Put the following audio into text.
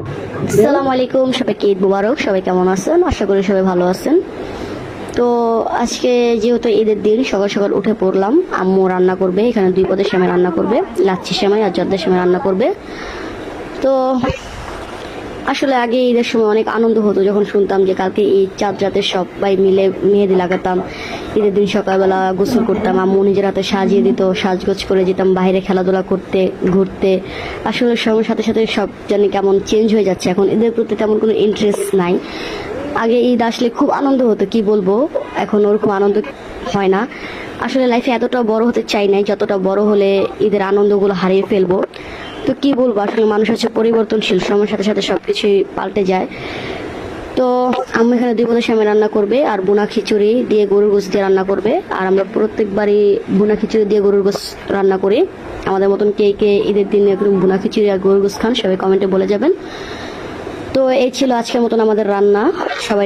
আসসালামু আলাইকুম, সবাইকে ঈদ মুবারক। সবাই কেমন আছেন? আশা করি সবাই ভালো আছেন। তো আজকে যেহেতু ঈদের দিন, সকাল সকাল উঠে পড়লাম। আম্মু রান্না করবে, এখানে 2 পদের সেমাই রান্না করবে, লাচ্ছি সেমাই আর জর্দা সেমাই রান্না করবে। তো আসলে আগে ঈদের সময় অনেক আনন্দ হতো যখন শুনতাম যে কালকে ঈদ, চাঁদ রাতে সবাই মিলে মেহেদি লাগাতাম। ঈদের দিন সকালবেলা গোসল করতাম, আম্মু নিজের হাতে সাজিয়ে দিত, সাজগোজ করে যেতাম বাইরে খেলাধুলা করতে, ঘুরতে। আসলে সময়ের সাথে সাথে সব জানি কেমন চেঞ্জ হয়ে যাচ্ছে, এখন ঈদের প্রতি তেমন কোনো ইন্টারেস্ট নাই। আগে ঈদ আসলে খুব আনন্দ হতো, কি বলবো, এখন ওরকম আনন্দ হয় না। আসলে লাইফে এতটা বড় হতে চাই নাই, যতটা বড় হলে ঈদের আনন্দগুলো হারিয়ে ফেলবো। তো কি বলবো, আসলে মানুষ হচ্ছে পরিবর্তনশীল, সময়ের সাথে সাথে সবকিছুই পাল্টে যায়। তো আম্মু এখানে 2 পদের সেমাই রান্না করবে আর বুনা খিচুড়ি দিয়ে গরুর গোশত দিয়ে রান্না করবে। আর আমরা প্রত্যেকবারই বুনা খিচুড়ি দিয়ে গরুর গোশত রান্না করি। আমাদের মতন কে কে ঈদের দিনে একদম বুনা খিচুড়ি আর গরুর গোশত খান, সবাই কমেন্টে বলে যাবেন। তো এই ছিল আজকের মতন আমাদের রান্না। সবাই